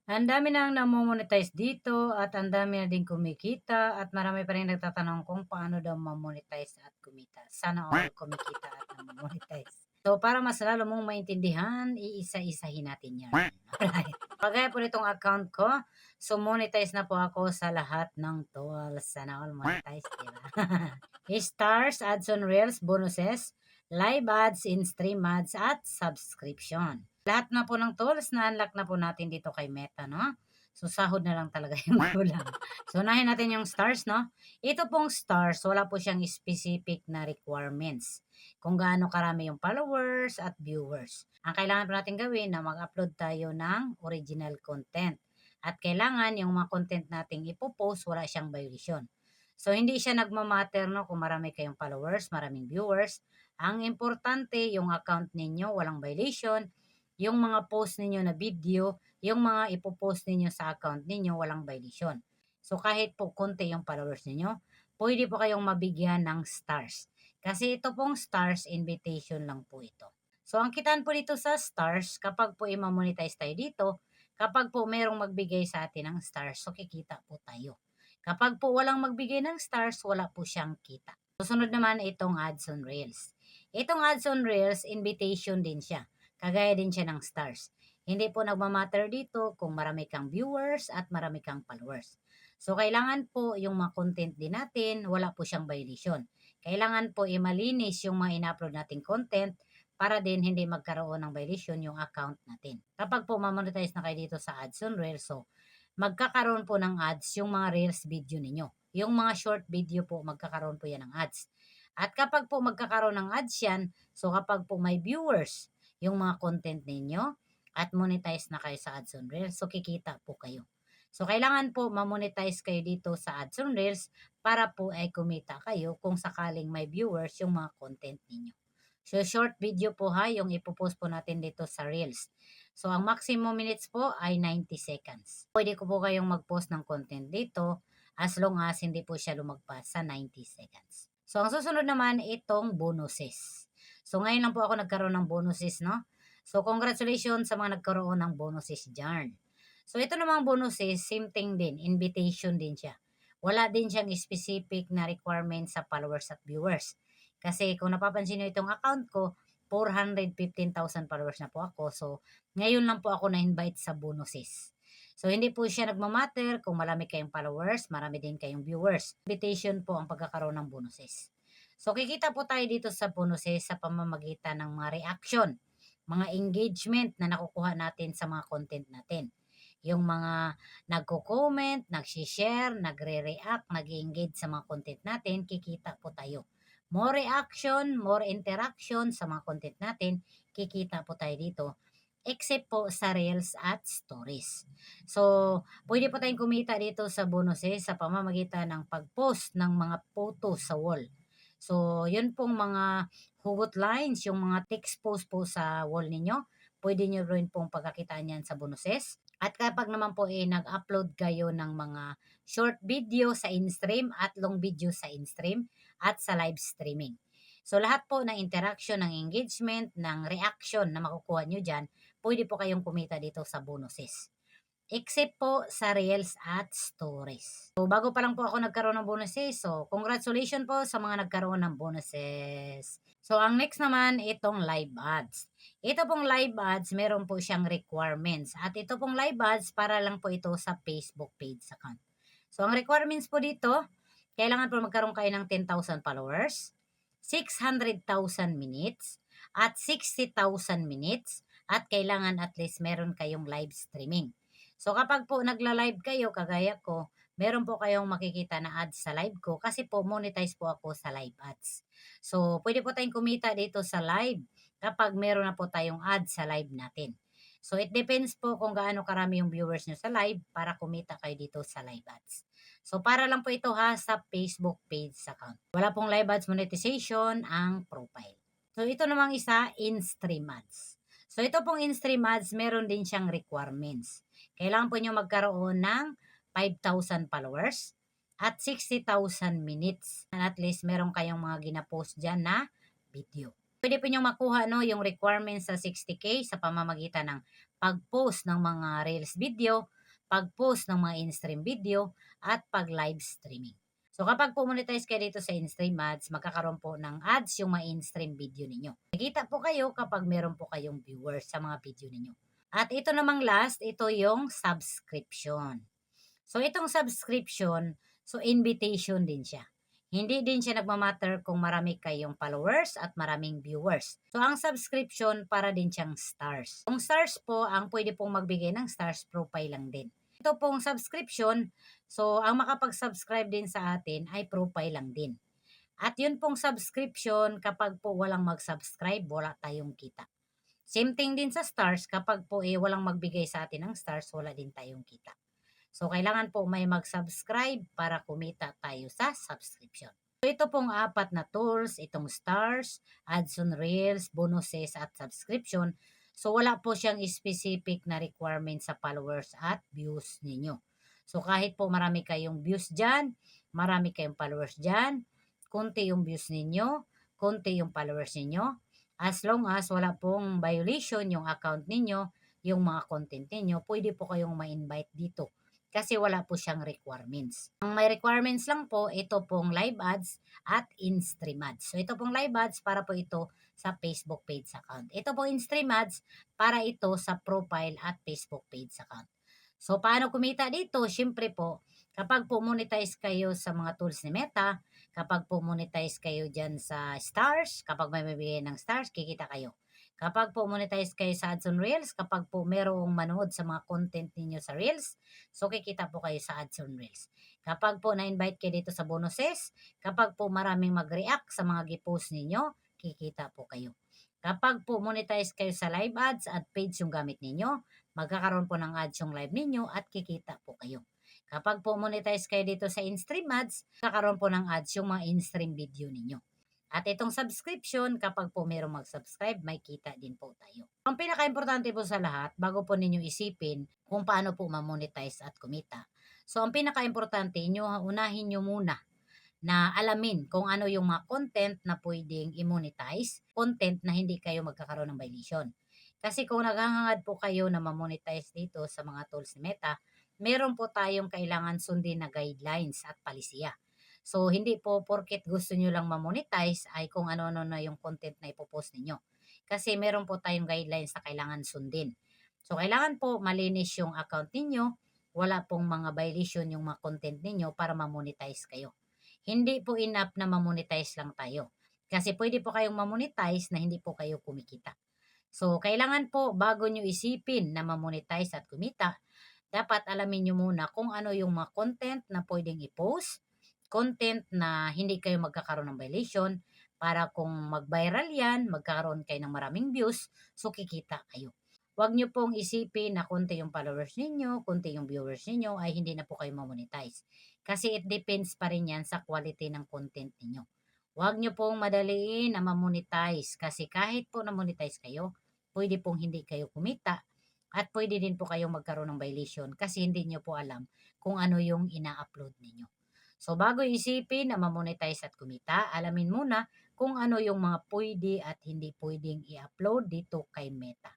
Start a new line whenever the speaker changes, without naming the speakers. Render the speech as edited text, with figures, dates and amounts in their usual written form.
Ang dami nang namo-monetize dito at ang dami na din kumikita at marami pa rin nagtatanong kung paano daw ma-monetize at kumita. Sana all kumikita at namo-monetize. So, para mas lalo mong maintindihan, iisa-isahin natin yan. Alright. Kagaya po nitong account ko, so monetize na po ako sa lahat ng tools. Sana all monetize, diba? Stars, ads on reels, bonuses, live ads, in-stream ads, at subscription. Lahat na po ng tools na-unlock na po natin dito kay Meta, no? So, sahod na lang talaga yung kulang. So, unahin natin yung stars, no? Ito pong stars, wala po siyang specific na requirements kung gaano karami yung followers at viewers. Ang kailangan po natin gawin na mag-upload tayo ng original content. At kailangan yung mga content nating ipopost, wala siyang violation. So, hindi siya nagmamatter, no, kung marami kayong followers, maraming viewers. Ang importante, yung account ninyo, walang violation. Yung mga post ninyo na video, yung mga ipopost ninyo sa account ninyo, walang violation. So, kahit po konti yung followers ninyo, pwede po kayong mabigyan ng stars. Kasi ito pong stars, invitation lang po ito. So, ang kitaan po dito sa stars, kapag po i-monetize tayo dito, kapag po merong magbigay sa atin ng stars, so kikita po tayo. Kapag po walang magbigay ng stars, wala po siyang kita. Susunod naman itong ads on reels. Itong ads on reels, invitation din siya. Kagaya din siya ng stars. Hindi po nagmamatter dito kung marami kang viewers at marami kang followers. So, kailangan po yung mga content din natin, wala po siyang violation. Kailangan po malinis yung mga in-upload nating content para din hindi magkaroon ng violation yung account natin. Kapag po mamonetize na kayo dito sa ads on reels, so magkakaroon po ng ads yung mga reels video ninyo. Yung mga short video po, magkakaroon po yan ng ads. At kapag po magkakaroon ng ads yan, so kapag po may viewers yung mga content ninyo at monetize na kayo sa ads on reels, so kikita po kayo. So kailangan po ma-monetize kayo dito sa ads on reels para po ay kumita kayo kung sakaling may viewers yung mga content ninyo. So short video po ha, yung ipopost po natin dito sa reels. So, ang maximum minutes po ay 90 seconds. Pwede ko po kayong mag-post ng content dito as long as hindi po siya lumagpas sa 90 seconds. So, ang susunod naman itong bonuses. So, ngayon lang po ako nagkaroon ng bonuses, no? So, congratulations sa mga nagkaroon ng bonuses dyan. So, ito namang bonuses, same thing din. Invitation din siya. Wala din siyang specific na requirement sa followers at viewers. Kasi kung napapansin nyo itong account ko, 415,000 followers na po ako. So, ngayon lang po ako na-invite sa bonuses. So, hindi po siya nagmamatter kung marami kayong followers, marami din kayong viewers. Invitation po ang pagkakaroon ng bonuses. So, kikita po tayo dito sa bonuses sa pamamagitan ng mga reaction, mga engagement na nakukuha natin sa mga content natin. Yung mga nagko-comment, nag-share, nagre-react, nag-engage sa mga content natin, kikita po tayo. More reaction, more interaction sa mga content natin, kikita po tayo dito except po sa reels at stories. So, pwede po tayong kumita dito sa bonuses sa pamamagitan ng pag-post ng mga photos sa wall. So, yun pong mga hugot lines, yung mga text post po sa wall ninyo, pwede nyo rin pong pagkakitaan yan sa bonuses. At kapag naman po nag-upload kayo ng mga short video sa in-stream at long video sa in-stream at sa live streaming. So, lahat po ng interaction, ng engagement, ng reaction na makukuha nyo dyan, pwede po kayong kumita dito sa bonuses. Except po sa reels at stories. So, bago pa lang po ako nagkaroon ng bonuses. So, congratulations po sa mga nagkaroon ng bonuses. So, ang next naman, itong live ads. Ito pong live ads, meron po siyang requirements. At ito pong live ads, para lang po ito sa Facebook page account. So, ang requirements po dito, kailangan po magkaroon kayo ng 10,000 followers, 600,000 minutes, at 60,000 minutes, at kailangan at least meron kayong live streaming. So kapag po nagla-live kayo, kagaya ko, meron po kayong makikita na ads sa live ko kasi po monetize po ako sa live ads. So pwede po tayong kumita dito sa live kapag meron na po tayong ads sa live natin. So it depends po kung gaano karami yung viewers nyo sa live para kumita kayo dito sa live ads. So para lang po ito ha sa Facebook page account. Wala pong live ads monetization ang profile. So ito namang isa, in-stream ads. So ito pong in-stream ads, meron din siyang requirements. Kailangan po nyo magkaroon ng 5,000 followers at 60,000 minutes. And at least meron kayong mga ginapost dyan na video. Pwede po nyo makuha no, yung requirements sa 60K sa pamamagitan ng pag-post ng mga reels video, pag-post ng mga in-stream video, at pag-live streaming. So kapag po monetize kayo dito sa in-stream ads, magkakaroon po ng ads yung mga in-stream video ninyo. Nakikita po kayo kapag meron po kayong viewers sa mga video ninyo. At ito namang last, ito yung subscription. So itong subscription, so invitation din siya. Hindi din siya nagmamatter kung marami kayong followers at maraming viewers. So ang subscription para din siyang stars. Kung stars po, ang pwede pong magbigay ng stars profile lang din. Ito pong subscription, so ang makapag-subscribe din sa atin ay profile lang din. At yun pong subscription, kapag po walang mag-subscribe, wala tayong kita. Same thing din sa stars, kapag po walang magbigay sa atin ng stars, wala din tayong kita. So, kailangan po may mag-subscribe para kumita tayo sa subscription. So, ito pong 4 na tools, itong stars, ads on reels, bonuses, at subscription. So, wala po siyang specific na requirement sa followers at views ninyo. So, kahit po marami kayong views dyan, marami kayong followers dyan, konti yung views ninyo, konti yung followers ninyo, as long as wala pong violation yung account ninyo, yung mga content ninyo, pwede po kayong ma-invite dito kasi wala po siyang requirements. Ang may requirements lang po, ito pong live ads at in-stream ads. So, ito pong live ads para po ito sa Facebook page account. Ito po in-stream ads para ito sa profile at Facebook page account. So, paano kumita dito? Siyempre po, kapag po monetize kayo sa mga tools ni Meta, kapag po monetize kayo dyan sa stars, kapag may mabigay ng stars, kikita kayo. Kapag po monetize kayo sa ads on reels, kapag po merong manood sa mga content ninyo sa reels, so kikita po kayo sa ads on reels. Kapag po na-invite kayo dito sa bonuses, kapag po maraming mag-react sa mga gipost ninyo, kikita po kayo. Kapag po monetize kayo sa live ads at page yung gamit ninyo, magkakaroon po ng ads yung live ninyo at kikita po kayo. Kapag po monetize kayo dito sa in-stream ads, kakaroon po ng ads yung mga in-stream video ninyo. At itong subscription, kapag po mayroong mag-subscribe, may kita din po tayo. Ang pinaka-importante po sa lahat, bago po ninyo isipin kung paano po ma-monetize at kumita. So, ang pinaka-importante, unahin nyo muna na alamin kung ano yung mga content na pwedeng i-monetize, content na hindi kayo magkakaroon ng violation. Kasi kung naghahangad po kayo na ma-monetize dito sa mga tools ni Meta, meron po tayong kailangan sundin na guidelines at palisiya. So, hindi po porket gusto nyo lang ma-monetize ay kung ano-ano na yung content na ipopost ninyo. Kasi meron po tayong guidelines na kailangan sundin. So, kailangan po malinis yung account ninyo, wala pong mga violation yung mga content ninyo para ma-monetize kayo. Hindi po enough na ma-monetize lang tayo. Kasi pwede po kayong ma-monetize na hindi po kayo kumikita. So, kailangan po bago nyo isipin na ma-monetize at kumita, dapat alamin nyo muna kung ano yung mga content na pwedeng i-post, content na hindi kayo magkakaroon ng violation, para kung mag-viral yan, magkakaroon kayo ng maraming views, so kikita kayo. Huwag nyo pong isipin na konti yung followers ninyo, konti yung viewers ninyo, ay hindi na po kayo mamonetize. Kasi it depends pa rin yan sa quality ng content ninyo. Huwag nyo pong madaliin na mamonetize kasi kahit po na-monetize kayo, pwede pong hindi kayo kumita at pwede din po kayong magkaroon ng violation kasi hindi nyo po alam kung ano yung ina-upload ninyo. So, bago isipin na ma-monetize at kumita, alamin muna kung ano yung mga pwede at hindi pwedeng i-upload dito kay Meta.